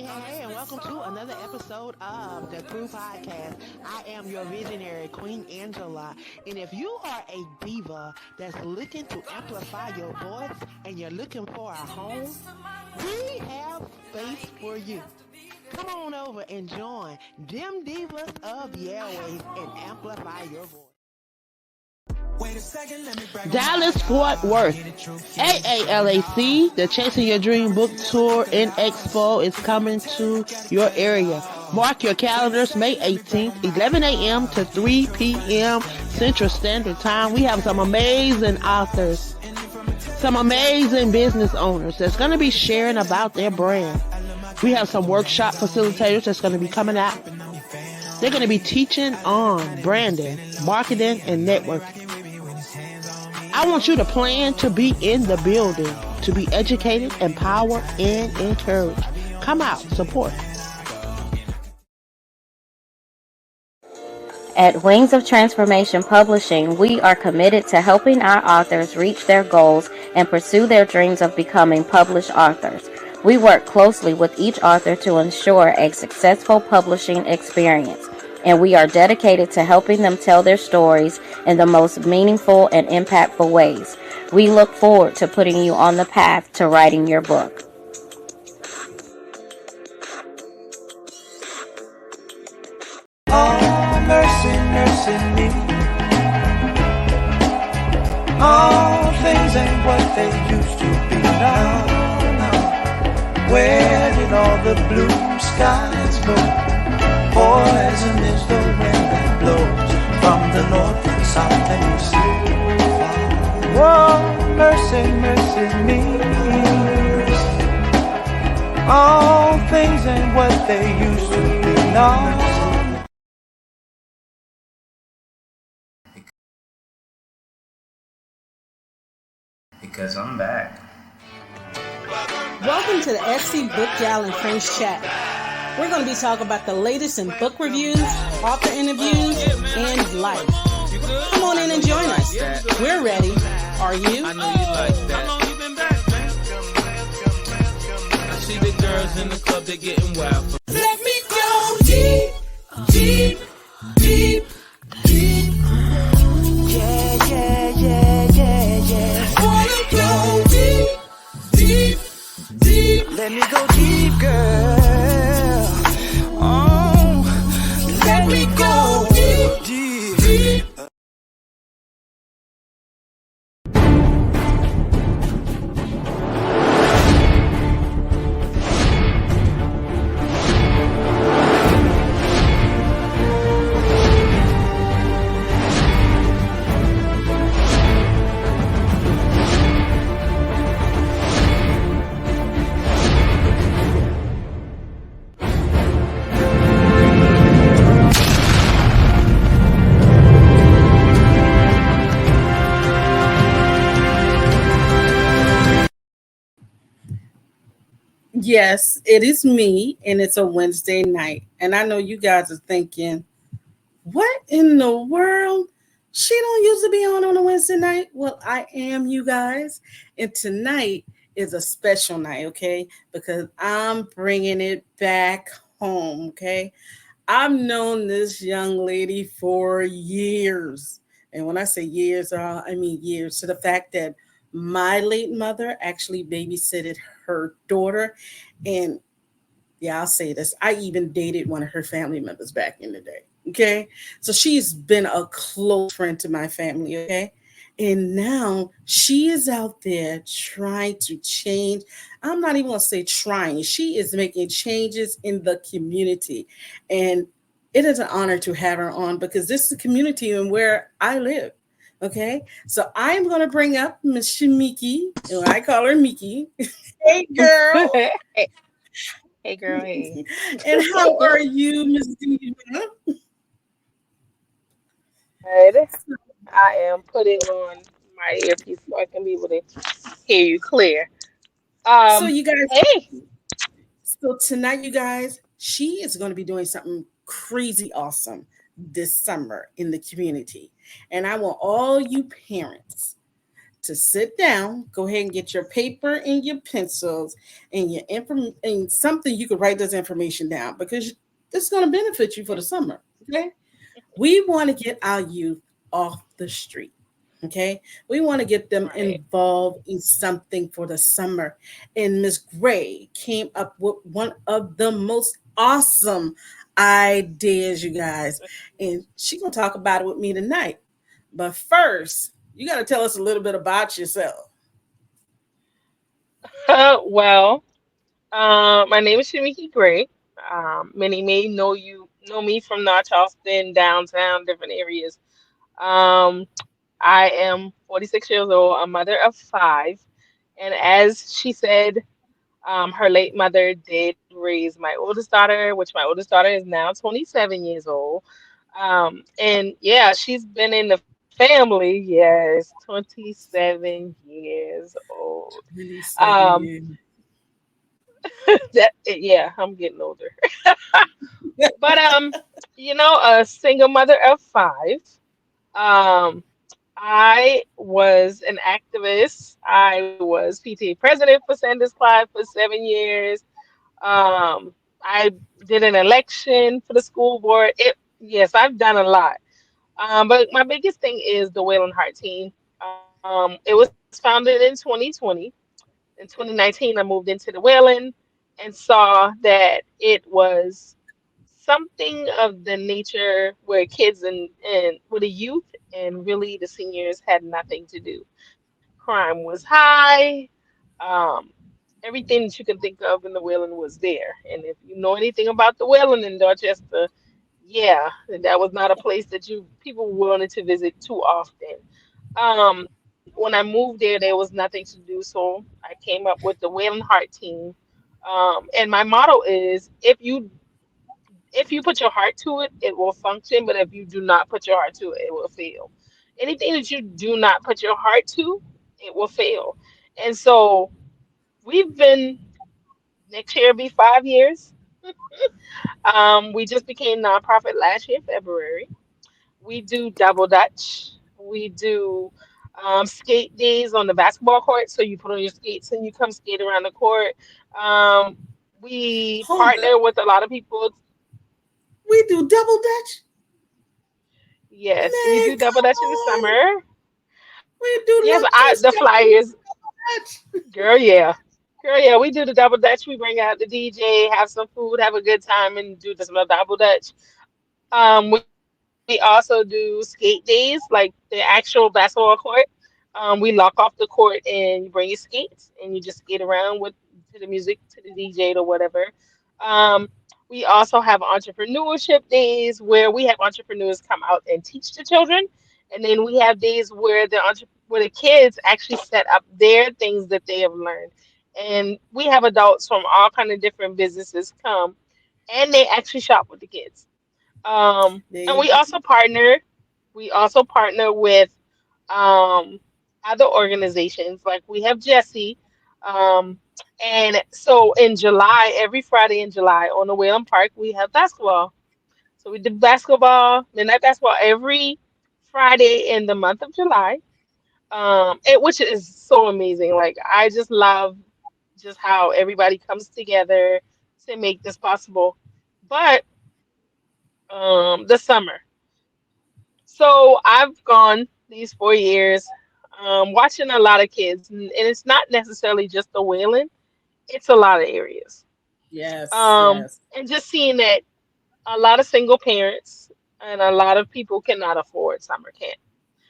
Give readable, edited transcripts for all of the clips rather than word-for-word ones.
Hey, and welcome to another episode of the Crew Podcast. I am your visionary, Queen Angela. And if you are a diva that's looking to amplify your voice and you're looking for a home, we have space for you. Come on over and join them divas of the airways and amplify your voice. Dallas Fort Worth, AALAC, the Chasing Your Dream Book Tour and Expo is coming to your area. Mark your calendars, May 18th, 11 a.m. to 3 p.m. Central Standard Time. We have some amazing authors, some amazing business owners that's going to be sharing about their brand. We have some workshop facilitators that's going to be coming out. They're going to be teaching on branding, marketing, and networking. I want you to plan to be in the building, to be educated, empowered, and encouraged. Come out, support. At Wings of Transformation Publishing, we are committed to helping our authors reach their goals and pursue their dreams of becoming published authors. We work closely with each author to ensure a successful publishing experience, and we are dedicated to helping them tell their stories in the most meaningful and impactful ways. We look forward to putting you on the path to writing your book. Oh, mercy, mercy me. All things ain't what they used to be now. Where did all the blue skies go? Poison is the wind that blows from the north and south and east. Oh, mercy, mercy me. All things ain't what they used to be now. Because I'm back. Welcome to the SC Book Gal and Friends Chat. We're going to be talking about the latest in book reviews, author interviews, and life. Come on in and join us. We're ready. Are you? I know you like that. How long you been back, man? I see the girls in the club, they're getting wild. Let me go deep, deep, deep, deep. Yeah, yeah, yeah, yeah, yeah. Wanna go deep, deep, deep. Let me go deep, girl. Oh, let me go deep, deep, deep. Yes, it is me, and it's a Wednesday night. And I know you guys are thinking, what in the world? She don't usually be on a Wednesday night. Well, I am, you guys. And tonight is a special night, okay? Because I'm bringing it back home, okay? I've known this young lady for years. And when I say years, I mean years, to the fact that my late mother actually babysitted her daughter. And yeah, I'll say this. I even dated one of her family members back in the day. Okay. So she's been a close friend to my family. Okay. And now she is out there trying to change. I'm not even going to say trying. She is making changes in the community. And it is an honor to have her on because this is the community and where I live. Okay. So I'm going to bring up Miss Shamiki. And I call her Miki. Hey, girl. Hey, girl. Hey. And how are you, Miss Diva? Good. I am putting on my earpiece so I can be able to hear you clear. So you guys, Hey. so tonight, you guys, she is going to be doing something crazy awesome this summer in the community. And I want all you parents to sit down, go ahead and get your paper and your pencils and your and something you could write this information down because this is going to benefit you for the summer. Okay. We want to get our youth off the street. Okay. We want to get them Right. involved in something for the summer. And Miss Gray came up with one of the most awesome ideas, you guys. And she's going to talk about it with me tonight. But first, you got to tell us a little bit about yourself. Well, my name is Shamiki Gray. Many may know me from North Charleston, downtown, different areas. Um, I am 46 years old, a mother of five, and as she said, her late mother did raise my oldest daughter, which my oldest daughter is now 27 years old. And yeah, she's been in the family, yes, 27 years old. 27 Um, years. yeah, I'm getting older. But a single mother of five. Um, I was an activist. I was PTA president for Sanders Clyde for 7 years. I did an election for the school board. Yes, I've done a lot. But my biggest thing is the Whale and Heart team. It was founded in 2020. In 2019, I moved into the Whalen and saw that it was something of the nature where kids and with the youth and really the seniors had nothing to do. Crime was high. Um, Everything that you can think of in the Whalen was there. And if you know anything about the Whalen in Dorchester, yeah, that was not a place that you people wanted to visit too often. When I moved there, there was nothing to do, so I came up with the Whalen Heart team. And my motto is if you put your heart to it, it will function, but if you do not put your heart to it, it will fail. Anything that you do not put your heart to, it will fail. And so we've been next year be 5 years. We just became nonprofit last year, February. We do double dutch. We do skate days on the basketball court. So you put on your skates and you come skate around the court. We Hold partner up. with a lot of people. We do double dutch? Yes, we Man, do double come dutch in the on. summer. We do Yes, not I just the double flyers, dutch. girl, yeah. Girl, yeah, we do the double dutch. We bring out the DJ, have some food, have a good time, and do the double dutch. We also do skate days, like the actual basketball court. We lock off the court and you bring your skates and you just skate around with to the music, to the DJ or whatever. Um, we also have entrepreneurship days where we have entrepreneurs come out and teach the children, and then we have days where where the kids actually set up their things that they have learned, and we have adults from all kind of different businesses come, and they actually shop with the kids. There And you go. we also partner with um, other organizations. Like we have Jesse. Um, and so in July, every Friday in July on the Whalen Park, we have basketball. So we do basketball, midnight basketball every Friday in the month of July. Which is so amazing. Like I just love just how everybody comes together to make this possible. But the summer. So I've gone these 4 years, watching a lot of kids, and it's not necessarily just the Whalen, it's a lot of areas. Yes, yes. And just seeing that a lot of single parents and a lot of people cannot afford summer camp.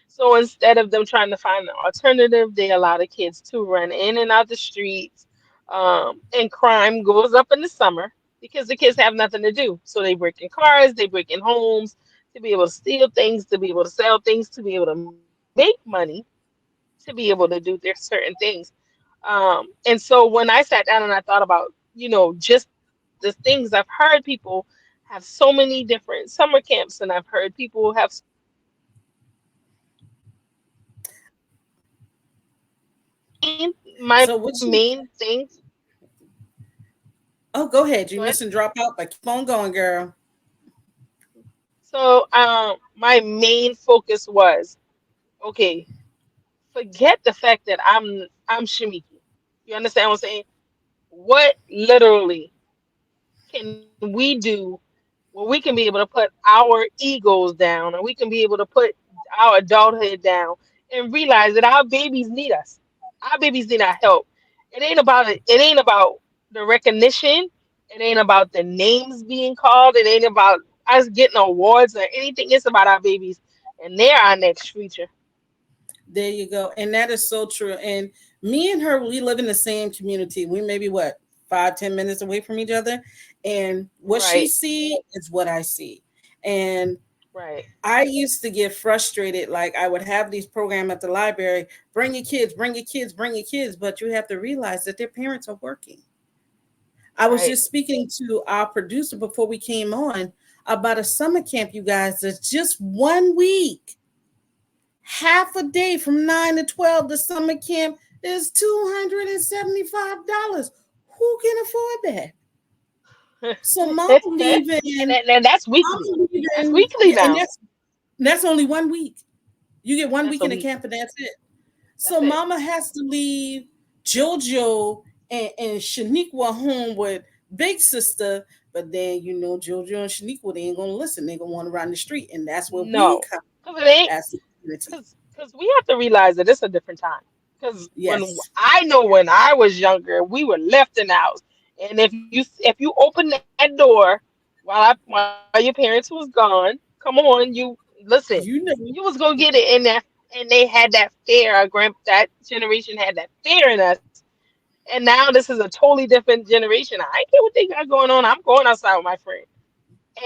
So instead of them trying to find an alternative, they allow the kids to run in and out the streets. And crime goes up in the summer because the kids have nothing to do. So they break in cars, they break in homes to be able to steal things, to be able to sell things, to be able to make money, to be able to do their certain things. And so when I sat down and I thought about, just the things I've heard people have so many different summer camps, and I've heard people have so many different So my what you main thing. Oh, go ahead. You Go ahead. missing drop out, but keep on going, girl. So my main focus was okay. forget the fact that I'm Shamiki. You understand what I'm saying? What literally can we do where we can be able to put our egos down and we can be able to put our adulthood down and realize that our babies need us. Our babies need our help. It ain't about the recognition. It ain't about the names being called. It ain't about us getting awards or anything. It's about our babies and they're our next future. There you go. And that is so true. And me and her, we live in the same community. We maybe what, 5, 10 minutes away from each other. And what she Right, see is what I see. And right, I used to get frustrated. Like I would have these programs at the library, bring your kids, bring your kids, bring your kids. But you have to realize that their parents are working. I was right. just speaking to our producer before we came on about a summer camp, you guys, that's just 1 week, half a day from 9 to 12. The summer camp is $275. Who can afford that? So mom leaving, And that's mom weekly. That's leaving, weekly yeah, and now. that's only 1 week. You get one That's week a in the week. camp and that's it. So That's it. mama has to leave JoJo and Shaniqua home with big sister, but then JoJo and Shaniqua, they ain't gonna listen. They gonna want to run the street, and that's where we No, come because it ain't. as a community. Because we have to realize that it's a different time. Because when Yes, I know when I was younger, we were left in the house, and if you open that door while your parents was gone, come on, you listen. you know. You was gonna get it in that, and they had that fear. That generation had that fear in us, and now this is a totally different generation. I ain't care what they got going on. I'm going outside with my friend.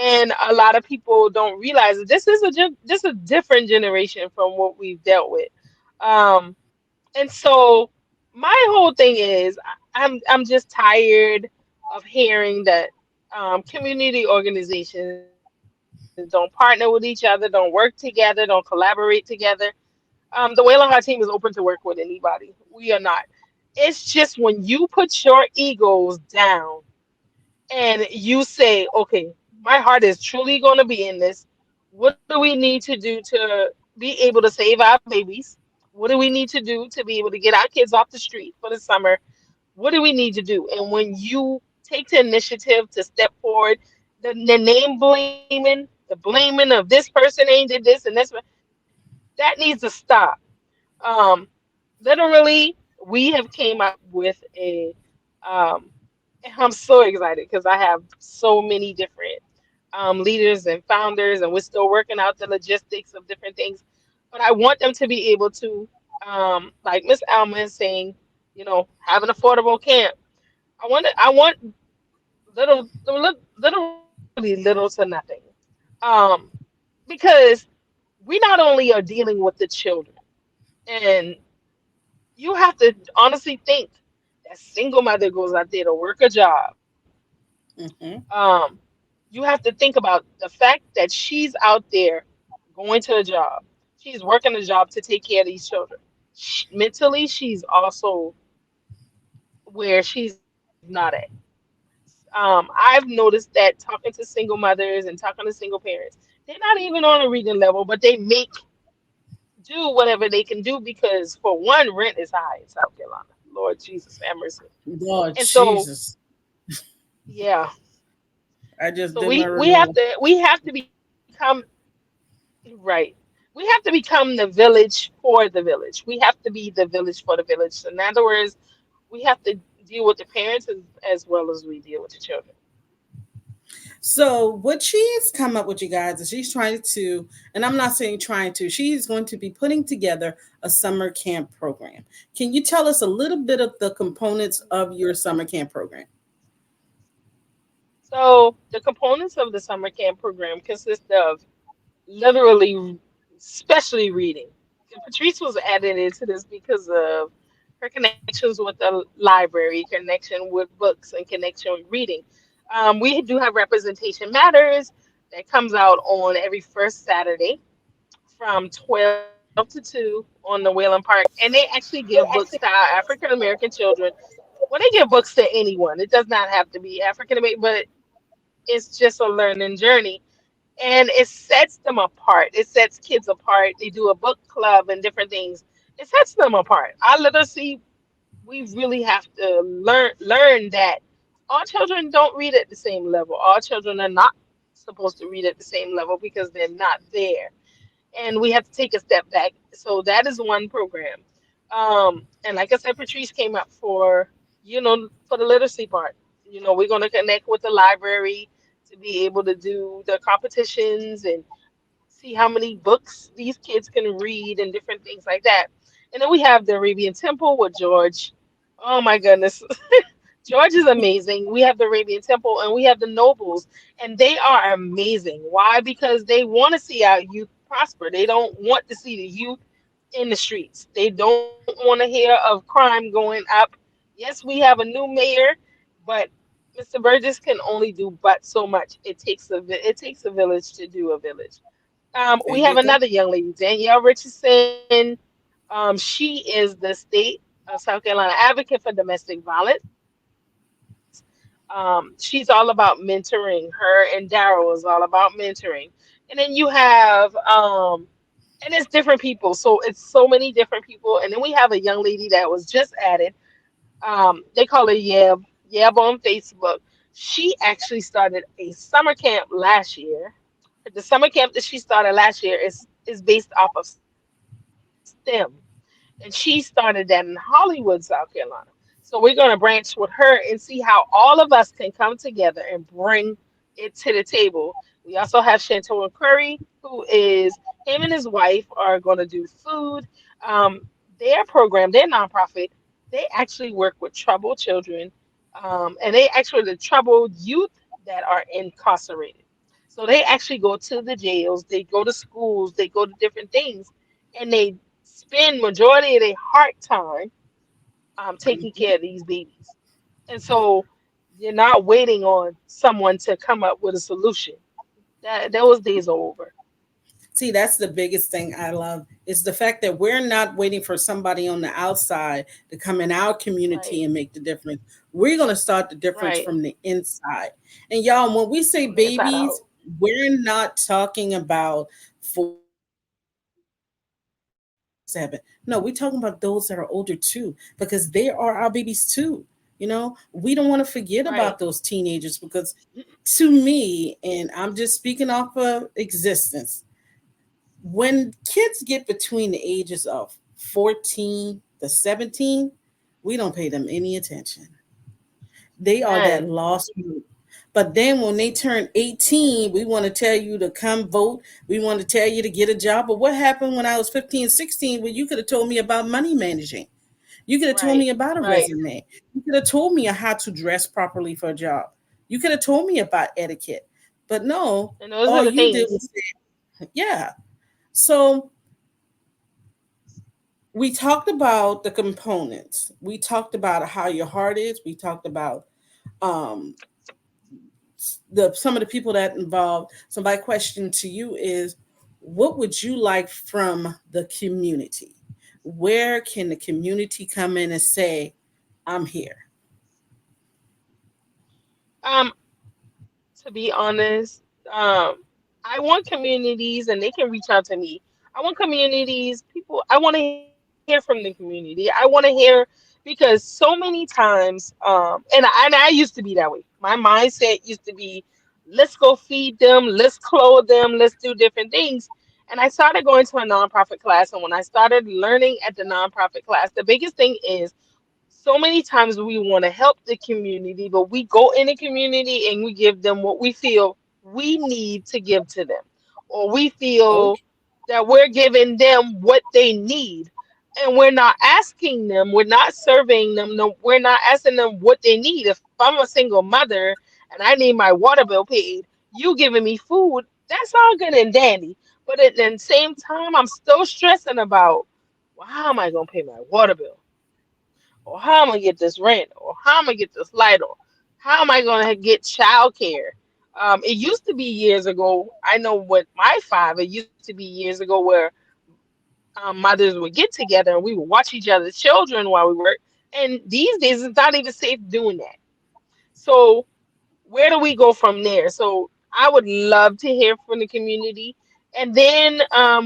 And a lot of people don't realize that this is a different generation from what we've dealt with. Um, and so my whole thing is I'm just tired of hearing that community organizations don't partner with each other, don't work together, don't collaborate together. The Whale of Heart team is open to work with anybody. We are not. It's just when you put your egos down and you say, okay, my heart is truly going to be in this. What do we need to do to be able to save our babies? What do we need to do to be able to get our kids off the street for the summer? What do we need to do? And when you take the initiative to step forward, the name blaming, the blaming of this person ain't did this and this, that needs to stop. Um, Literally, we have came up with a um, I'm so excited because I have so many different leaders and founders, and we're still working out the logistics of different things. But I want them to be able to, like Miss Alma is saying, have an affordable camp. I want literally little to nothing, um, because we not only are dealing with the children, and you have to honestly think that single mother goes out there to work a job. Hmm. Um, you have to think about the fact that she's out there going to a job. She's working a job to take care of these children. Mentally, she's also where she's not at. I've noticed that talking to single mothers and talking to single parents, they're not even on a reading level, but they make do whatever they can do because, for one, rent is high in South Carolina. Lord Jesus, have mercy. Lord And so, Jesus, yeah, I so just did we my we have renewal. to we have to become right. We have to become the village for the village. We have to be the village for the village. So in other words, we have to deal with the parents as well as we deal with the children. So what she's come up with, you guys, is she's trying to, and I'm not saying trying to, she's going to be putting together a summer camp program. Can you tell us a little bit of the components of your summer camp program? So the components of the summer camp program consist of literally, especially reading. And Patrice was added into this because of her connections with the library, connection with books, and connection with reading. We do have Representation Matters that comes out on every first Saturday from 12 to 2 on the Whalen Park. And they actually give books to our African American children. Well, they give books to anyone. It does not have to be African American, but it's just a learning journey and it sets them apart. It sets kids apart. They do a book club and different things. it sets them apart. Our literacy, we really have to learn that all children don't read at the same level. All children are not supposed to read at the same level because they're not there, and we have to take a step back. So that is one program. And like I said, Patrice came up for, for the literacy part. We're going to connect with the library to be able to do the competitions and see how many books these kids can read and different things like that. And then we have the Arabian Temple with George. Oh my goodness. George is amazing. We have the Arabian Temple and we have the Nobles, and they are amazing. Why? Because they want to see our youth prosper. They don't want to see the youth in the streets. They don't want to hear of crime going up. Yes, we have a new mayor, but Mr. Burgess can only do but so much. It takes a village to do a village. There We you have go. another young lady, Danielle Richardson. She is the state of South Carolina advocate for domestic violence. She's all about mentoring. Her and Daryl is all about mentoring. And then you have and it's different people. So it's so many different people. And then we have a young lady that was just added. They call her Yeb on Facebook. She actually started a summer camp last year. The summer camp that she started last year is based off of STEM, and she started that in Hollywood, South Carolina. So we're going to branch with her and see how all of us can come together and bring it to the table. We also have Chantel and Curry, who is him and his wife are going to do food. Their program, their nonprofit, they actually work with troubled children, and they actually the troubled youth that are incarcerated. So they actually go to the jails, they go to schools, they go to different things, and they spend majority of their heart time taking Mhm. care of these babies. And so you're not waiting on someone to come up with a solution. That those days are over. See, that's the biggest thing I love is the fact that we're not waiting for somebody on the outside to come in our community Right, and make the difference. We're going to start the difference right. from the inside. And y'all, when we say From the inside babies, out. we're not talking about 4 to 7. No, we're talking about those that are older too, because they are our babies too. We don't want to forget about Right. those teenagers because to me, and I'm just speaking off of existence, when kids get between the ages of 14 to 17, we don't pay them any attention. They are that Man. lost group. But then when they turn 18, we want to tell you to come vote. We want to tell you to get a job. But what happened when I was 15, 16? When you could have told me about money managing? You could have told Right. me about a Right. resume. You could have told me how to dress properly for a job. You could have told me about etiquette. But no, And those are all the you did things. was say, yeah. So we talked about the components. We talked about how your heart is. We talked about um, the some of the people that involved. So my question to you is, what would you like from the community? Where can the community come in and say, "I'm here"? Um, to be honest, I want communities, and they can reach out to me. I want communities, people. I want to hear from the community. I want to hear because so many times, and I used to be that way. My mindset used to be, let's go feed them, let's clothe them, let's do different things. And I started going to a nonprofit class, and when I started learning at the nonprofit class, the biggest thing is so many times we want to help the community, but we go in the community and we give them what we feel we need to give to them, or we feel Okay. that we're giving them what they need. And we're not asking them, we're not surveying them, no, we're not asking them what they need. If I'm a single mother and I need my water bill paid, you giving me food, that's all good and dandy. But at the same time, I'm still stressing about, well, how am I going to pay my water bill? Or how am I gonna get this rent? Or how am I gonna get this light? Or how am I gonna get childcare? It used to be years ago. I know with my father, it used to be years ago where mothers would get together and we would watch each other's children while we work. And these days, it's not even safe doing that. So where do we go from there? So I would love to hear from the community. And then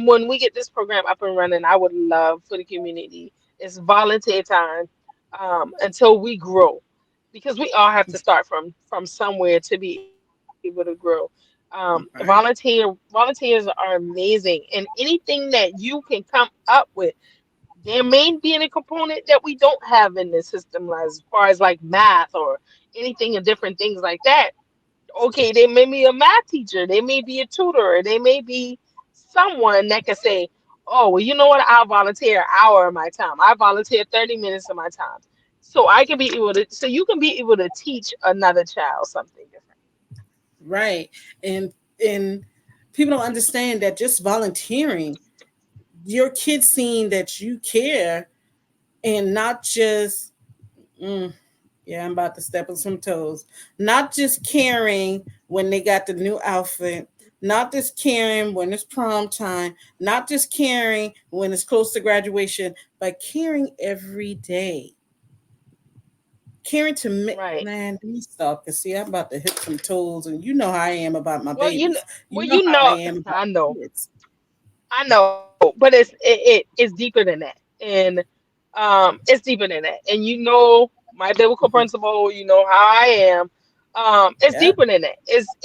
when we get this program up and running, I would love for the community. It's volunteer time until we grow, because we all have to start from somewhere to be able to grow. Right. Volunteers are amazing, and anything that you can come up with, there may be any component that we don't have in the system, as far as like math or anything and different things like that. Okay, they may be a math teacher, they may be a tutor, they may be someone that can say, oh, well, you know what, I'll volunteer an hour of my time. I volunteer 30 minutes of my time. So I can be able to, so you can be able to teach another child something different. Right. And people don't understand that just volunteering, your kids seeing that you care, and not just mm, yeah, I'm about to step on some toes. Not just caring when they got the new outfit, not just caring when it's prom time, not just caring when it's close to graduation, but caring every day. Caring to Right. man, let me stop. Cause see, I'm about to hit some toes, and you know how I am about my Well, babies. You well, know you how I know, am about I know. kids. I know, but it's deeper than that, and it's deeper than that. And you know my biblical Mhm. principle. You know how I am. It's Yeah. deeper than that. It's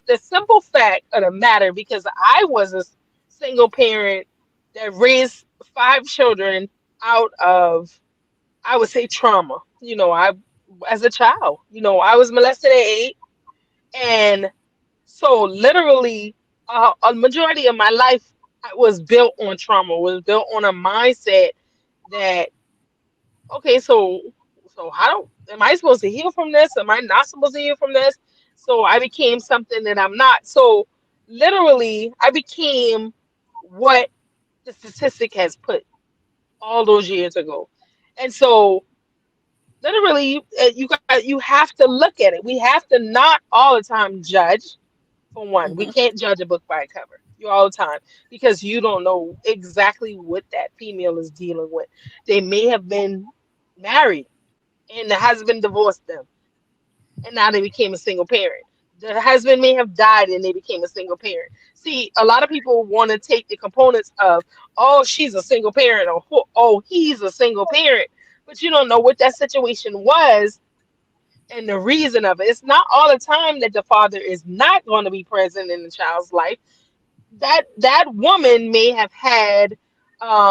the simple fact of the matter, because I was a single parent that raised 5 children out of, I would say, trauma. I, as a child, I was molested at 8, and so literally, a majority of my life was built on trauma, was built on a mindset that, okay, so how am I supposed to heal from this? Am I not supposed to heal from this? So I became something that I'm not. So literally, I became what the statistic has put all those years ago. And so literally, you have to look at it. We have to not all the time judge. For one, we Hmm. can't judge a book by a cover. You all the time, because you don't know exactly what that female is dealing with. They may have been married and the husband divorced them, and now they became a single parent. The husband may have died and they became a single parent. See, a lot of people want to take the components of, oh, she's a single parent, or oh, he's a single parent, but you don't know what that situation was and the reason of it. It's not all the time that the father is not going to be present in the child's life. That woman may have had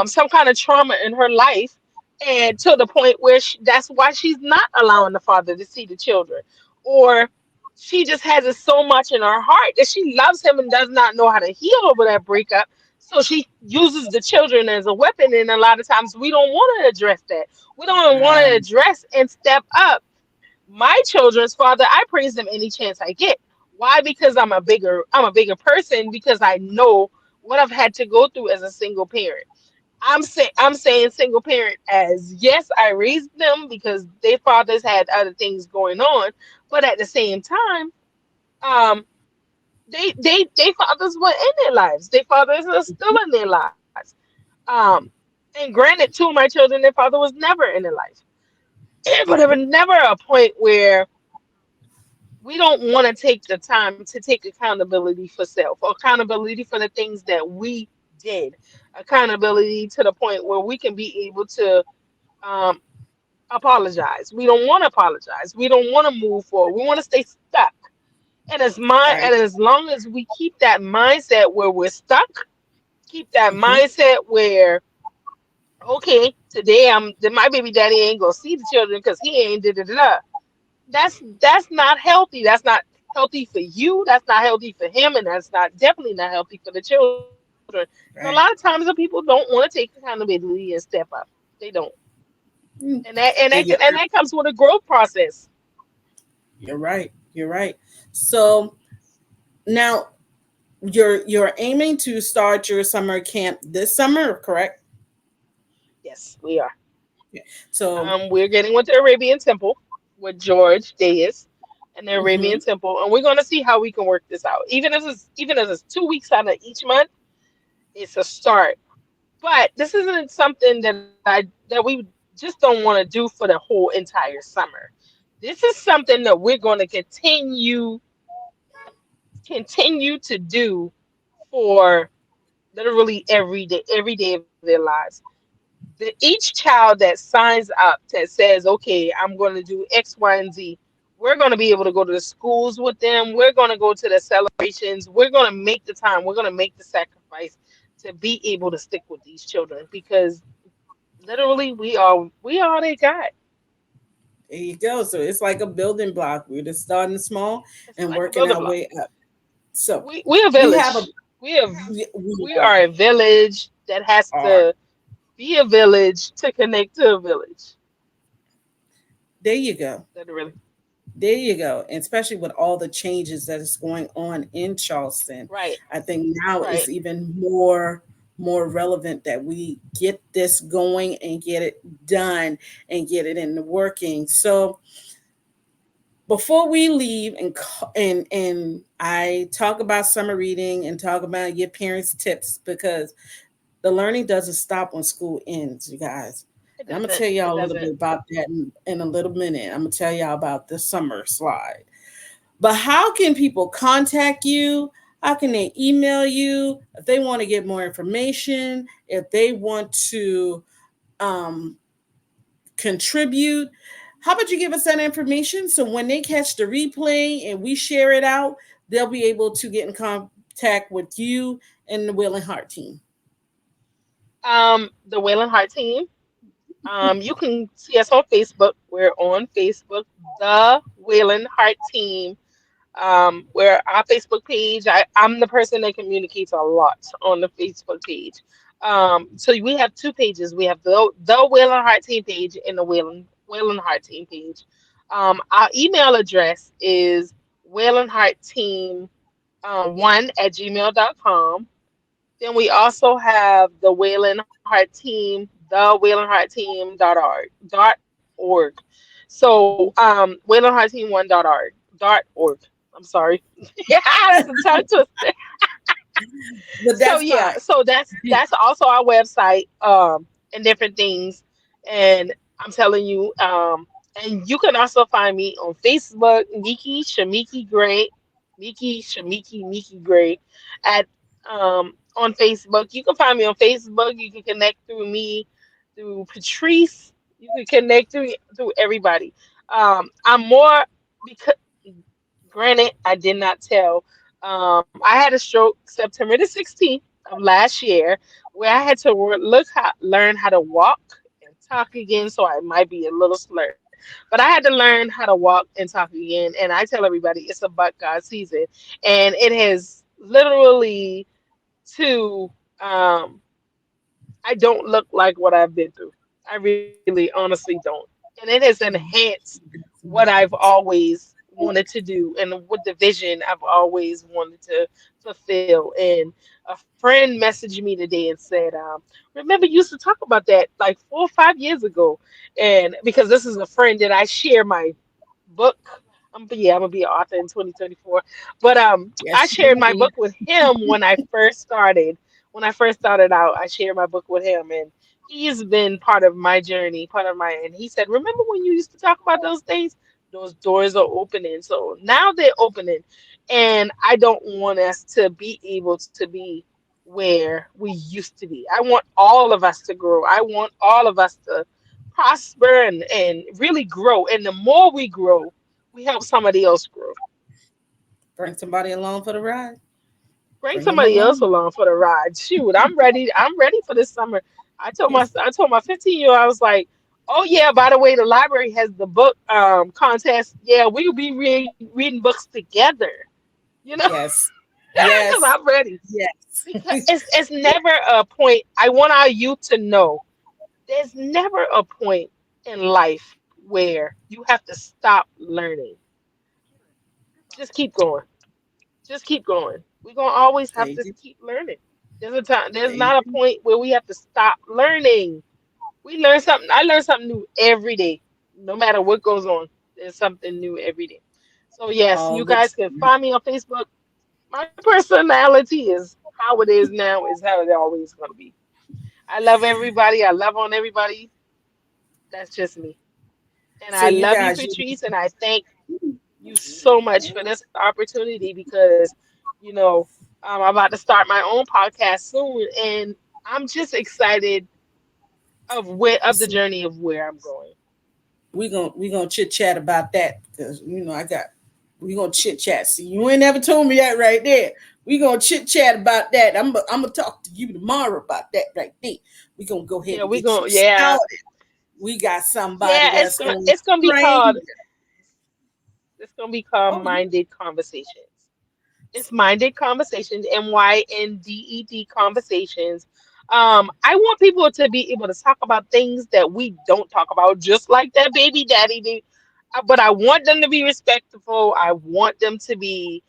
some kind of trauma in her life, and to the point where that's why she's not allowing the father to see the children, or she just has it so much in her heart that she loves him and does not know how to heal over that breakup. So she uses the children as a weapon, and a lot of times we don't want to address that. We don't want to address and step up. My children's father, I praise them any chance I get. Why? Because I'm a bigger person, because I know what I've had to go through as a single parent. I'm saying single parent as, yes, I raised them because their fathers had other things going on, but at the same time, um, they fathers were in their lives. Their fathers are still in their lives. Um, and granted, two of my children, their father was never in their life. But there was never a point where we don't want to take the time to take accountability for self, accountability for the things that we did, accountability to the point where we can be able to um, apologize. We don't want to apologize. We don't want to move forward. We want to stay stuck. Right. And as long as we keep that mindset where we're stuck, keep that Hmm. mindset where, okay, today my baby daddy ain't gonna see the children because he ain't da da da da. That's not healthy. That's not healthy for you. That's not healthy for him, and that's not definitely not healthy for the children. So a lot of times Right. the people don't want to take accountability and step up. They don't, Mm. and And that comes with a growth process. you're right. You're right. So now you're aiming to start your summer camp this summer, correct? Yes, we are. Yeah. So We're getting with the Arabian Temple with George Dayes and the Arabian mhm. Temple, and we're going to see how we can work this out. Even as it's 2 weeks out of each month, it's a start. But this isn't something that we just don't want to do for the whole entire summer. This is something that we're going to continue to do for literally every day of their lives. Each child that signs up that says, okay, I'm going to do X, Y, and Z, we're going to be able to go to the schools with them. We're going to go to the celebrations. We're going to make the time. We're going to make the sacrifice to be able to stick with these children because literally we are all they got. There you go. So it's like a building block. We're just starting small It's and like a working building our block. way up. So We a we have a village. We have we we are a village that has are. to be a village to connect to a village. There you go. Literally. There you go. And especially with all the changes that is going on in Charleston, Right. I think now it's Right. even more relevant that we get this going and get it done and get it into working. So before we leave and I talk about summer reading and talk about your parents tips because the learning doesn't stop when school ends, you guys. It And I'm gonna doesn't. tell y'all It a little doesn't. bit about that in a little minute. I'm gonna tell y'all about the summer slide. But how can people contact you? How can they email you if they want to get more information? If they want to um, contribute? How about you give us that information so when they catch the replay and we share it out, they'll be able to get in contact with you and the Will and Heart team. The Wailing Heart team. You can see us on Facebook. We're on Facebook, the Wailing Heart team. We're our Facebook page. I'm the person that communicates a lot on the Facebook page. So we have two pages. We have the Wailing Heart team page and the Wailing Heart team page. Our email address is Wailing Heart Team 1 at gmail.com. Then we also have the Wailing Heart Team, the Wailing Heart Team .org. So Wailing Heart Team 1.org. I'm sorry. Yeah, that's a tongue twister. But So that's yeah, fine. so that's also our website, and different things. And I'm telling you, and you can also find me on Facebook, Miki Gray at on Facebook. You can find me on Facebook. You can connect through me, through Patrice. You can connect through everybody. I'm more because granted, I did not tell. I had a stroke September the 16th of last year, where I had to learn how to walk and talk again. So I might be a little slurred, but I had to learn how to walk and talk again. And I tell everybody it's a but God season, and it has literally to um, I don't look like what I've been through. I really, honestly don't. And it has enhanced what I've always wanted to do and what the vision I've always wanted to fulfill. And a friend messaged me today and said, remember you used to talk about that like 4 or 5 years ago. And because this is a friend that I share my book. I'm gonna be an author in 2024. But I Yes, you shared will my be. book with him when I first started. When I first started out, I shared my book with him, and he's been part of my journey, part of my. And he said, "Remember when you used to talk about those things? Those doors are opening. So now they're opening, and I don't want us to be able to be where we used to be. I want all of us to grow. I want all of us to prosper and really grow. And the more we grow, we help somebody else grow. Bring somebody along for the ride. Bring Bring them somebody else along. along for the ride. Shoot, I'm ready. I'm ready for this summer. I told my 15-year-old, I was like, oh yeah, by the way, the library has the book contest. Yeah, we'll be reading books together. You know, Yes. because Yes. I'm ready. Yes. Because it's never a point. I want our youth to know there's never a point in life where you have to stop learning. Just keep going. Just keep going. We're gonna always have Thank to you. keep learning. There's a time. There's Thank not a you. point where we have to stop learning. We learn something. I learn something new every day, no matter what goes on. There's something new every day. So yes, All you the guys can find me on Facebook. My personality is how it is now. Is how it always gonna be. I love everybody. I love on everybody. That's just me. And so I you love you, guys, you Patrice, and I thank you so much for this opportunity because, you know. I'm about to start my own podcast soon, and I'm just excited of the journey of where I'm going. We gonna chit chat about that because we gonna chit chat. See, you ain't never told me that right there. We gonna chit chat about that. I'm gonna talk to you tomorrow about that right there. We gonna go ahead Yeah, and we get you going yeah. started. We got somebody Yeah, that's gonna it's gonna be train called you. it's gonna be called Oh yeah. Minded Conversations. It's Minded Conversations, MYNDED Conversations. I want people to be able to talk about things that we don't talk about, just like that baby daddy. But I want them to be respectful. I want them to be,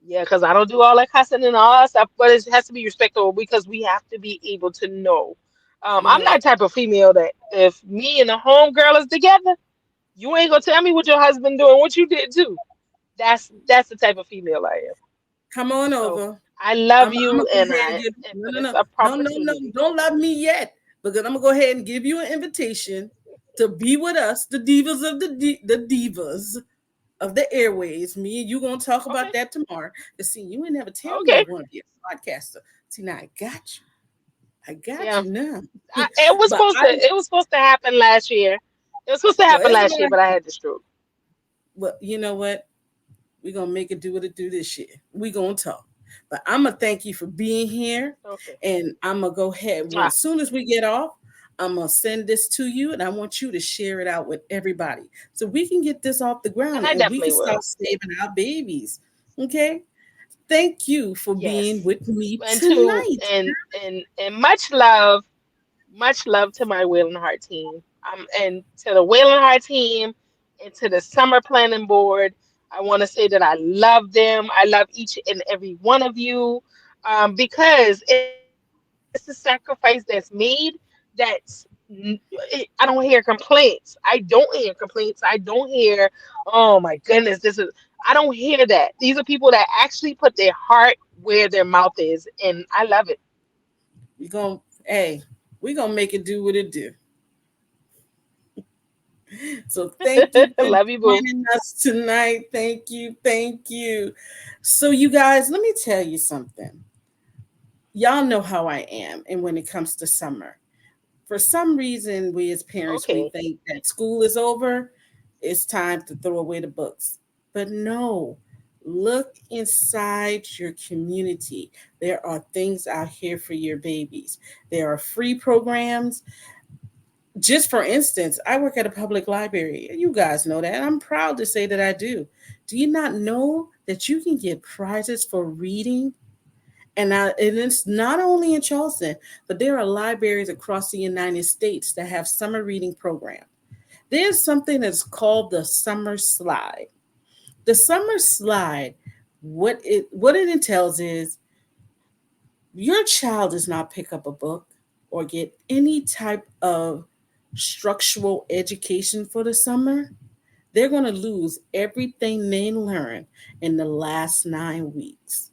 yeah, because I don't do all that cussing and all that stuff, but it has to be respectful because we have to be able to know. I'm Mm-hmm. that type of female that if me and the home girl is together, you ain't gonna tell me what your husband doing, what you did too. That's the type of female I am. Come on So over. I love I'm you, gonna go and ahead and give no but no it's no an no no no. opportunity. Don't love me yet because I'm gonna go ahead and give you an invitation to be with us, the divas of the divas of the airways. Me and you gonna talk about Okay, that tomorrow. Cause see, you ain't never tell me okay, you want to be a podcaster. See now I got you. I got yeah. you now. But It was supposed to happen last year. It was supposed to well, happen it's last year, gonna. but I had the stroke. Well, you know what? We're gonna make it do what it do this year. We gonna talk. But I'm gonna thank you for being here. Okay. And I'm gonna go ahead. Well, Ah, as soon as we get off, I'm gonna send this to you and I want you to share it out with everybody so we can get this off the and ground I and we can definitely start will. saving our babies. Okay. Thank you for being Yes. with me And to tonight. and much love to my Wailing Heart team. And to the Wailing Heart team and to the summer planning board. I want to say that I love them. I love each and every one of you, because it's a sacrifice that's made. That's I don't hear complaints. I don't hear complaints. I don't hear, oh my goodness, this is. I don't hear that. These are people that actually put their heart where their mouth is, and I love it. We're gonna hey, we're gonna make it do what it do. So thank you for Love you, boo. joining us tonight. Thank you. Thank you. So you guys, let me tell you something. Y'all know how I am and when it comes to summer. For some reason, we as parents we Okay. think that school is over, it's time to throw away the books. But no, look inside your community. There are things out here for your babies. There are free programs. Just for instance, I work at a public library. You guys know that. I'm proud to say that I do. Do you not know that you can get prizes for reading? And it's not only in Charleston, but there are libraries across the United States that have summer reading programs. There's something that's called the summer slide. The summer slide, what it entails is your child does not pick up a book or get any type of structural education for the summer. They're going to lose everything they learn in the last 9 weeks.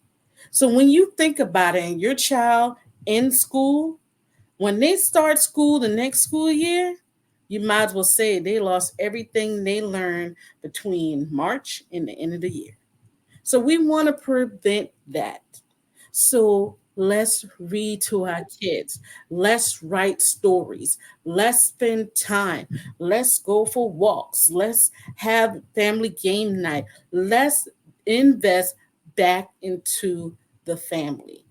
So when you think about it, and your child in school, when they start school the next school year, you might as well say they lost everything they learned between March and the end of the year. So we want to prevent that. So let's read to our kids. Let's write stories. Let's spend time. Let's go for walks. Let's have family game night. Let's invest back into the family.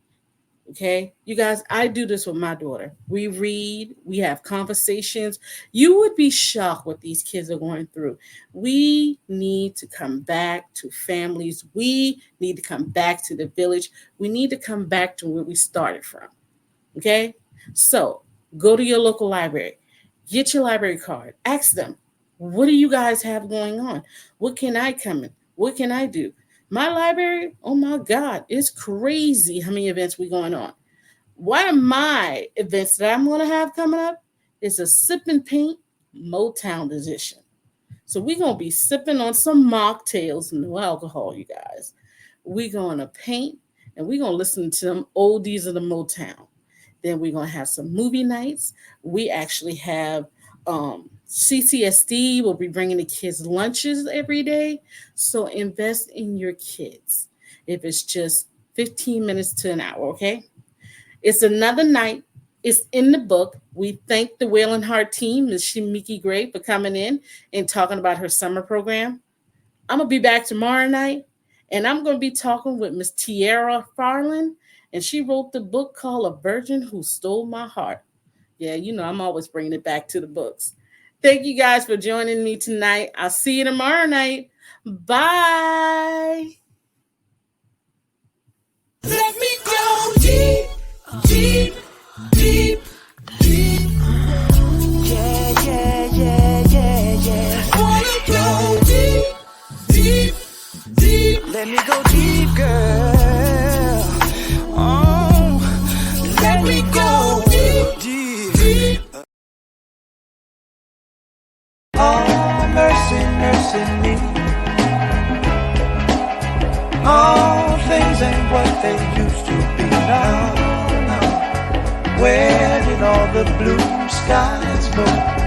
Okay, you guys, I do this with my daughter. We read, we have conversations. You would be shocked what these kids are going through. We need to come back to families. We need to come back to the village. We need to come back to where we started from. Okay, so go to your local library, get your library card, ask them, what do you guys have going on? What can I come in? What can I do? My library, oh my God, it's crazy how many events we going on. One of my events that I'm going to have coming up is a sip and paint Motown edition. So we're going to be sipping on some mocktails, no alcohol, you guys. We're going to paint and we're going to listen to them oldies of the Motown. Then we're going to have some movie nights. We actually have CCSD will be bringing the kids lunches every day. So invest in your kids. If it's just 15 minutes to an hour, okay? It's another night. It's in the book. We thank the Wailing Heart team, Ms. Shamiki Gray, for coming in and talking about her summer program. I'm going to be back tomorrow night, and I'm going to be talking with Miss Tiara Farland, and she wrote the book called A Virgin Who Stole My Heart. Yeah, you know, I'm always bringing it back to the books. Thank you guys for joining me tonight. I'll see you tomorrow night. Bye. Let me go deep, deep, deep, deep. Yeah, yeah, yeah, yeah, yeah. Wanna go deep, deep, deep. Let me go deep, girl. Oh, let me go deep, deep, deep. Oh, mercy, mercy me. All things ain't what they used to be now. Where did all the blue skies go?